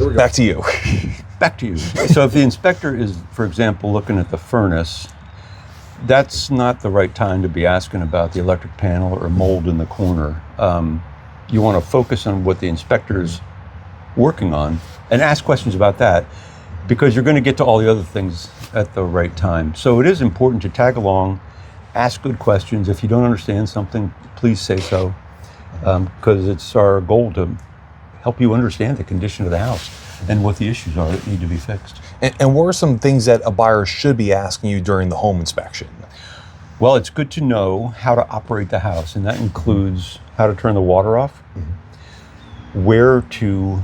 Back to you. Back to you. So if the inspector is, for example, looking at the furnace, that's not the right time to be asking about the electric panel or mold in the corner. You want to focus on what the inspector's working on and ask questions about that, because you're going to get to all the other things at the right time. So it is important to tag along, ask good questions. If you don't understand something, please say so, because it's our goal to help you understand the condition of the house and what the issues are that need to be fixed. And what are some things that a buyer should be asking you during the home inspection? Well, it's good to know how to operate the house, and that includes how to turn the water off, where to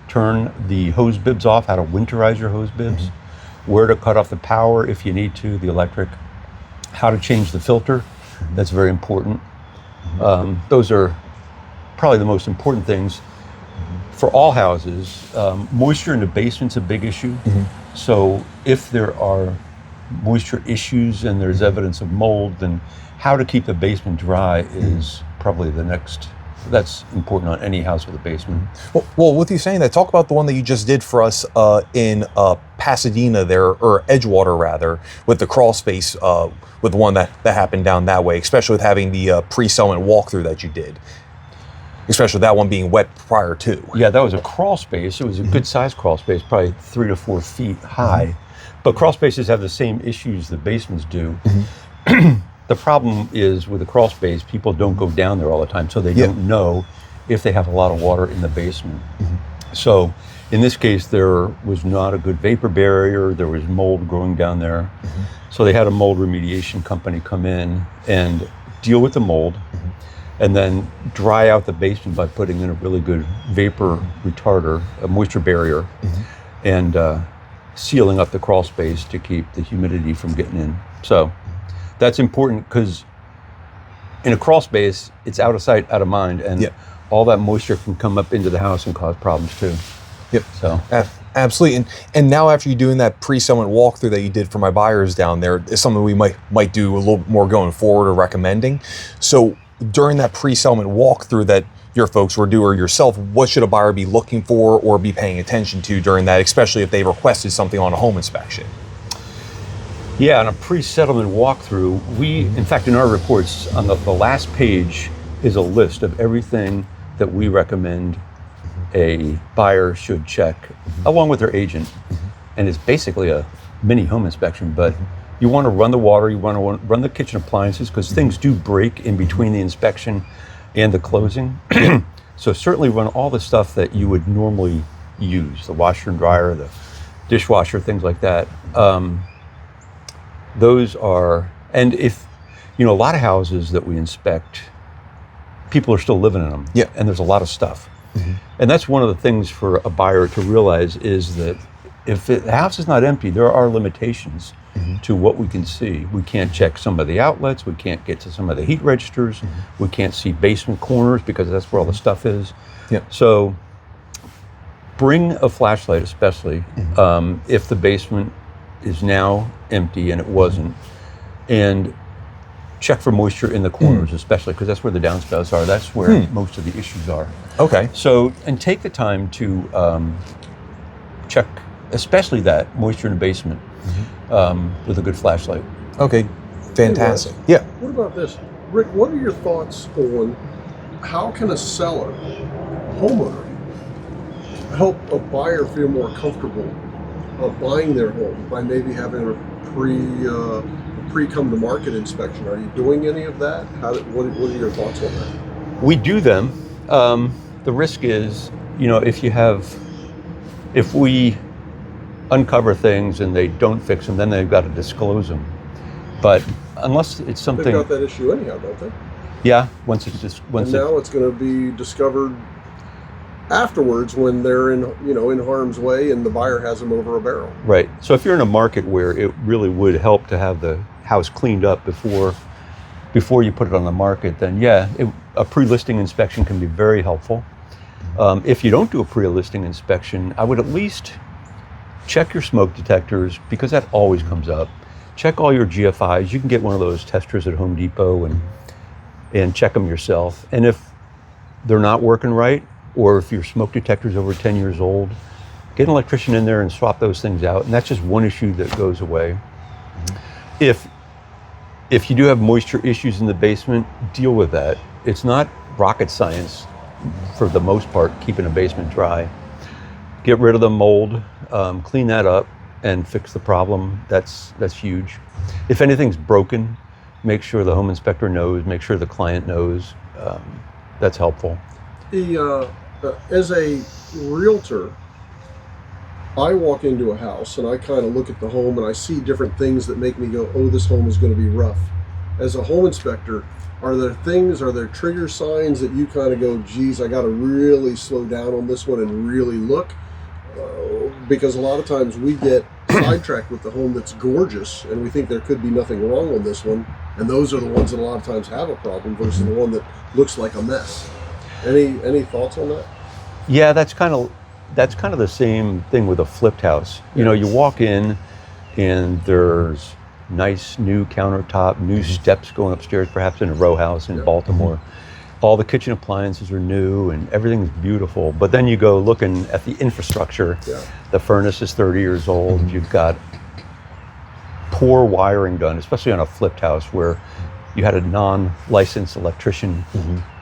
turn the hose bibs off, how to winterize your hose bibs, where to cut off the power if you need to, the electric, how to change the filter. That's very important. Those are probably the most important things for all houses. Moisture in the basement's a big issue. So if there are moisture issues and there's evidence of mold, then how to keep the basement dry is probably the next. That's important on any house with a basement. Well, with you saying that, talk about the one that you just did for us in Pasadena there, or Edgewater rather, with the crawl space, with the one that happened down that way, especially with having the pre-settlement walkthrough that you did. Especially that one being wet prior to. Yeah, that was a crawl space. It was a good sized crawl space, probably 3 to 4 feet high. But crawl spaces have the same issues that basements do. The problem is with the crawl space, people don't go down there all the time, so they don't know if they have a lot of water in the basement. So in this case, there was not a good vapor barrier. There was mold growing down there. So they had a mold remediation company come in and deal with the mold, and then dry out the basement by putting in a really good vapor retarder, a moisture barrier, and sealing up the crawl space to keep the humidity from getting in. So that's important, because in a crawl space, it's out of sight, out of mind, and all that moisture can come up into the house and cause problems too. So absolutely. And now after you doing that pre-settlement walkthrough that you did for my buyers down there, is something we might do a little more going forward or recommending. So during that pre-settlement walkthrough that your folks were doing, or yourself, what should a buyer be looking for or be paying attention to during that, especially if they requested something on a home inspection? Yeah, on a pre-settlement walkthrough, we, in fact, in our reports, on the last page is a list of everything that we recommend a buyer should check, along with their agent. And it's basically a mini home inspection, but you want to run the water, you want to run the kitchen appliances, because things do break in between the inspection and the closing. So certainly run all the stuff that you would normally use, the washer and dryer, the dishwasher, things like that. Those are, and if, a lot of houses that we inspect, people are still living in them. And there's a lot of stuff. And that's one of the things for a buyer to realize, is that if the house is not empty, there are limitations to what we can see. We can't check some of the outlets, we can't get to some of the heat registers, we can't see basement corners because that's where all the stuff is. So bring a flashlight, especially if the basement is now empty and it wasn't, and check for moisture in the corners, especially because that's where the downspouts are. That's where most of the issues are. Okay. So, and take the time to check, especially that moisture in the basement, with a good flashlight. Okay, fantastic. Yeah. What about this? Rick, what are your thoughts on how can a seller, homeowner, help a buyer feel more comfortable buying their home by maybe having a pre-come to market inspection? Are you doing any of that? What are your thoughts on that? We do them. The risk is, if we uncover things and they don't fix them, then they've got to disclose them. But unless it's something, they've got that issue anyhow, don't they? Yeah. Now it's going to be discovered afterwards when they're in harm's way and the buyer has them over a barrel. Right. So if you're in a market where it really would help to have the house cleaned up before you put it on the market, then a pre-listing inspection can be very helpful. If you don't do a pre-listing inspection, I would at least check your smoke detectors, because that always comes up. Check all your GFIs. You can get one of those testers at Home Depot and check them yourself. And if they're not working right, or if your smoke detector is over 10 years old, get an electrician in there and swap those things out. And that's just one issue that goes away. If you do have moisture issues in the basement, deal with that. It's not rocket science for the most part, keeping a basement dry. Get rid of the mold, clean that up, and fix the problem. That's huge. If anything's broken, make sure the home inspector knows, make sure the client knows. That's helpful. As a realtor, I walk into a house and I kind of look at the home and I see different things that make me go, oh, this home is going to be rough. As a home inspector, are there trigger signs that you kind of go, geez, I got to really slow down on this one and really look? Because a lot of times we get sidetracked with the home that's gorgeous and we think there could be nothing wrong on this one. And those are the ones that a lot of times have a problem versus the one that looks like a mess. Any thoughts on that? Yeah, that's kind of the same thing with a flipped house. You know, you walk in and there's nice new countertop, new steps going upstairs, perhaps in a row house in Baltimore. All the kitchen appliances are new and everything's beautiful. But then you go looking at the infrastructure. The furnace is 30 years old. You've got poor wiring done, especially on a flipped house where you had a non-licensed electrician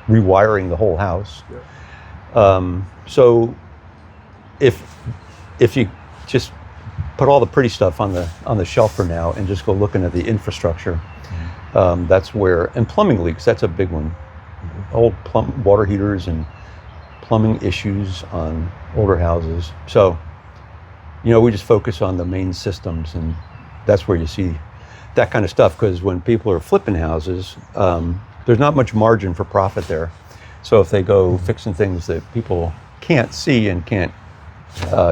rewiring the whole house. So if you just put all the pretty stuff on the shelf for now and just go looking at the infrastructure, that's where, and plumbing leaks, that's a big one. Old water heaters and plumbing issues on older houses. So, you know, we just focus on the main systems, and that's where you see that kind of stuff, because when people are flipping houses, there's not much margin for profit there. So if they go fixing things that people can't see and can't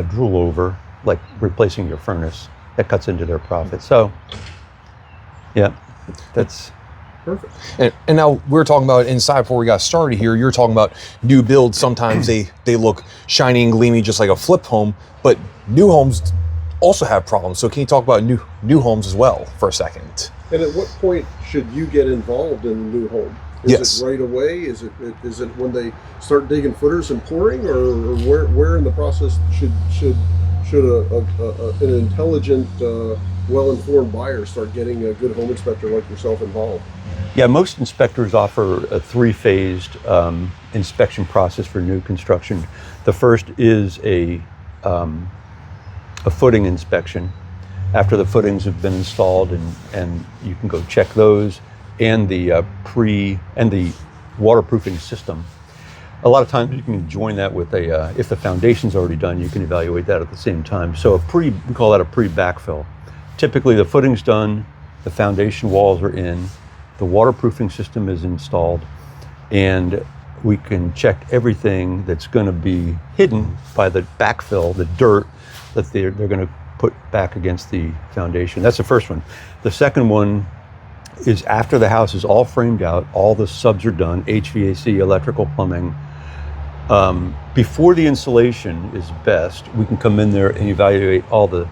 drool over, like replacing your furnace, that cuts into their profit. So, yeah, that's perfect. And now we're talking about inside before we got started here. You're talking about new builds. Sometimes they look shiny and gleamy, just like a flip home. But new homes also have problems. So can you talk about new homes as well for a second? And at what point should you get involved in a new home? Is it right away? Is it when they start digging footers and pouring, or where in the process should an intelligent, well-informed buyer start getting a good home inspector like yourself involved? Yeah, most inspectors offer a three-phased inspection process for new construction. The first is a footing inspection. After the footings have been installed, and you can go check those, and the waterproofing system. A lot of times you can join that with if the foundation's already done, you can evaluate that at the same time. So we call that a pre-backfill. Typically the footing's done, the foundation walls are in, the waterproofing system is installed, and we can check everything that's going to be hidden by the backfill, the dirt that they're going to put back against the foundation. That's the first one. The second one is after the house is all framed out, all the subs are done, HVAC, electrical, plumbing. Before the installation is best, we can come in there and evaluate all the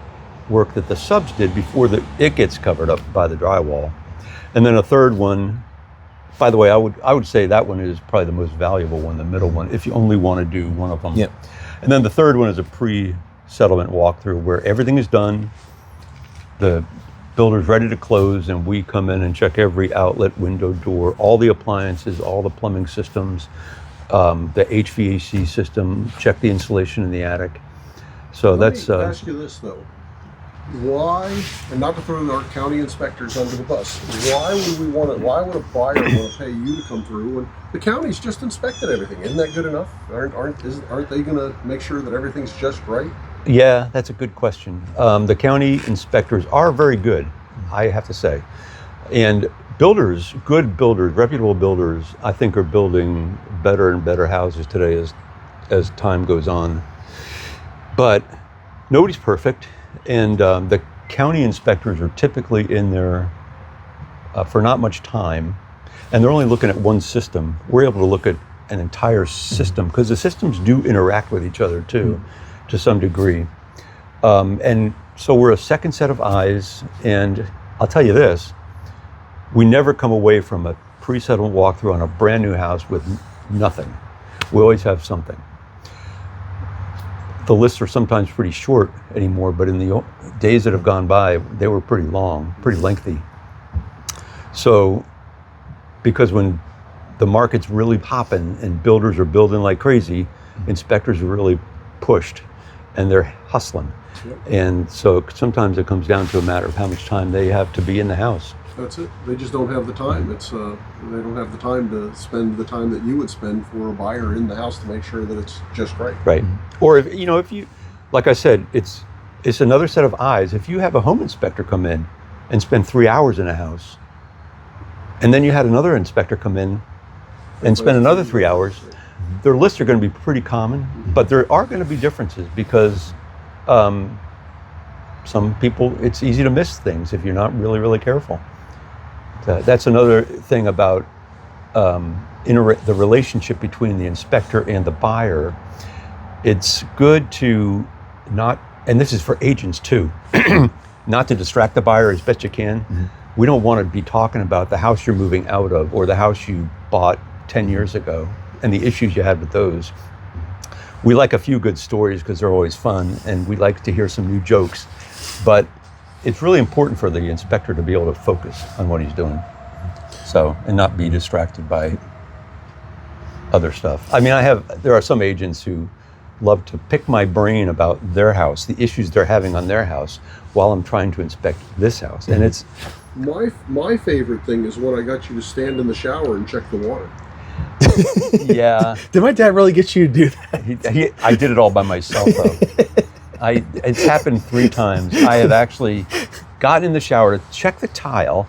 work that the subs did before it gets covered up by the drywall. And then a third one, by the way, I would say that one is probably the most valuable one, the middle one, if you only want to do one of them. Yep. And then the third one is a pre-settlement walkthrough where everything is done, the builder's ready to close, and we come in and check every outlet, window, door, all the appliances, all the plumbing systems, the HVAC system, check the insulation in the attic. So Let me ask you this though. Why, and not to throw our county inspectors under the bus, why would a buyer want to pay you to come through when the county's just inspected everything? Isn't that good enough? Aren't they going to make sure that everything's just right? Yeah, that's a good question. The county inspectors are very good, I have to say. And builders, good builders, reputable builders, I think are building better and better houses today as time goes on. But nobody's perfect. And the county inspectors are typically in there for not much time. And they're only looking at one system. We're able to look at an entire system because the systems do interact with each other too. To some degree. And so we're a second set of eyes, and I'll tell you this, we never come away from a pre-settlement walkthrough on a brand new house with nothing. We always have something. the lists are sometimes pretty short anymore, but in the days that have gone by, they were pretty long, pretty lengthy. So, because when the market's really popping and builders are building like crazy, inspectors are really pushed and they're hustling. Yep. And so sometimes it comes down to a matter of how much time they have to be in the house. That's it. They just don't have the time. They don't have the time to spend the time that you would spend for a buyer in the house to make sure that it's just right. Right. Or if you, like I said, it's another set of eyes. If you have a home inspector come in and spend 3 hours in a house, and then you had another inspector come in and spend another 3 hours, their lists are going to be pretty common, but there are going to be differences because some people, it's easy to miss things if you're not really, really careful. That's another thing about the relationship between the inspector and the buyer. It's good to not, and this is for agents too, not to distract the buyer as best you can. Mm-hmm. We don't want to be talking about the house you're moving out of or the house you bought 10 years ago and the issues you had with those. We like a few good stories because they're always fun, and we like to hear some new jokes. But it's really important for the inspector to be able to focus on what he's doing. So, and not be distracted by other stuff. I mean, there are some agents who love to pick my brain about their house, the issues they're having on their house, while I'm trying to inspect this house. And it's... My favorite thing is when I got you to stand in the shower and check the water. Yeah. Did my dad really get you to do that? I did it all by myself, though. It's happened 3 times. I have actually gotten in the shower to check the tile,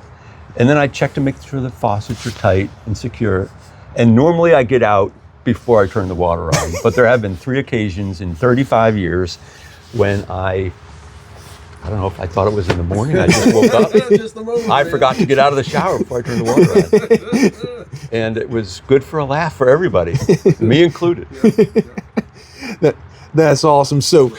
and then I check to make sure the faucets are tight and secure. And normally I get out before I turn the water on. But there have been 3 occasions in 35 years when I don't know if I thought it was in the morning. I just woke up. Just the moment, I forgot to get out of the shower before I turned the water on. And it was good for a laugh for everybody, me included. That's awesome. So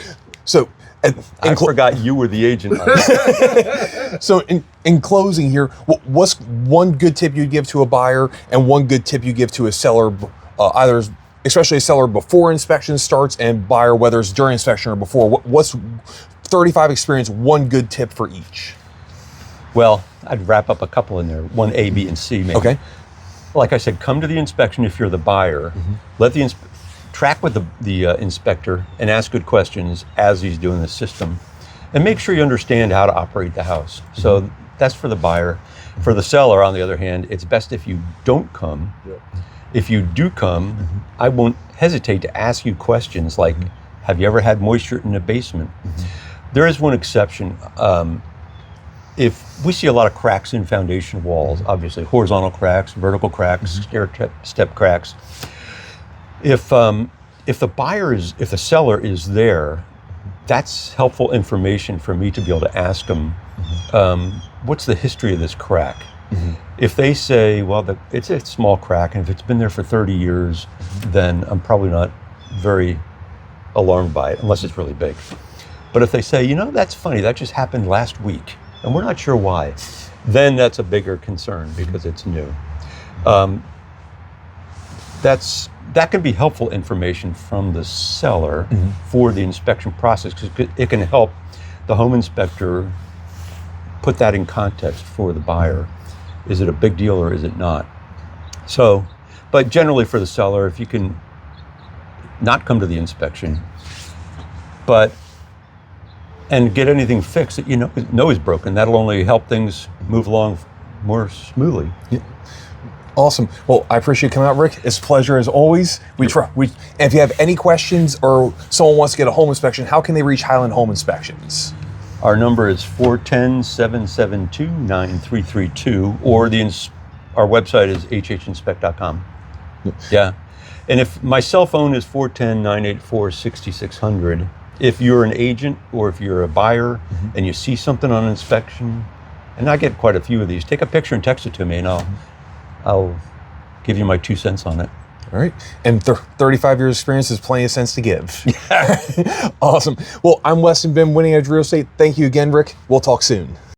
I forgot you were the agent on that. So in closing here, what's one good tip you'd give to a buyer and one good tip you give to a seller, especially a seller before inspection starts and buyer, whether it's during inspection or before? What's 35 experience, one good tip for each? Well, I'd wrap up a couple in there. 1 A, B, and C maybe. Okay. Like I said, come to the inspection if you're the buyer. Mm-hmm. Let track with the inspector and ask good questions as he's doing the system. And make sure you understand how to operate the house. Mm-hmm. So that's for the buyer. Mm-hmm. For the seller, on the other hand, it's best if you don't come. Yep. If you do come, mm-hmm. I won't hesitate to ask you questions like, mm-hmm. have you ever had moisture in the basement? Mm-hmm. There is one exception. If we see a lot of cracks in foundation walls, obviously horizontal cracks, vertical cracks, stair step cracks. If the seller is there, that's helpful information for me to be able to ask them, what's the history of this crack? Mm-hmm. If they say, well, it's a small crack, and if it's been there for 30 years, then I'm probably not very alarmed by it, unless it's really big. But if they say, that's funny, that just happened last week, and we're not sure why, then that's a bigger concern because it's new. That can be helpful information from the seller for the inspection process, because it can help the home inspector put that in context for the buyer. Is it a big deal or is it not? So, but generally for the seller, if you can not come to the inspection, and get anything fixed that you know is broken, that'll only help things move along more smoothly. Yeah. Awesome. Well, I appreciate you coming out, Rick. It's a pleasure as always. And if you have any questions or someone wants to get a home inspection, how can they reach Highland Home Inspections? Our number is 410-772-9332, or our website is hhinspect.com. Yeah. And if my cell phone is 410-984-6600. If you're an agent or if you're a buyer and you see something on inspection, and I get quite a few of these, take a picture and text it to me, and I'll give you my 2 cents on it. All right. And 35 years experience is plenty of sense to give. Awesome. Well, I'm Weston Bim, Winning Edge Real Estate. Thank you again, Rick. We'll talk soon.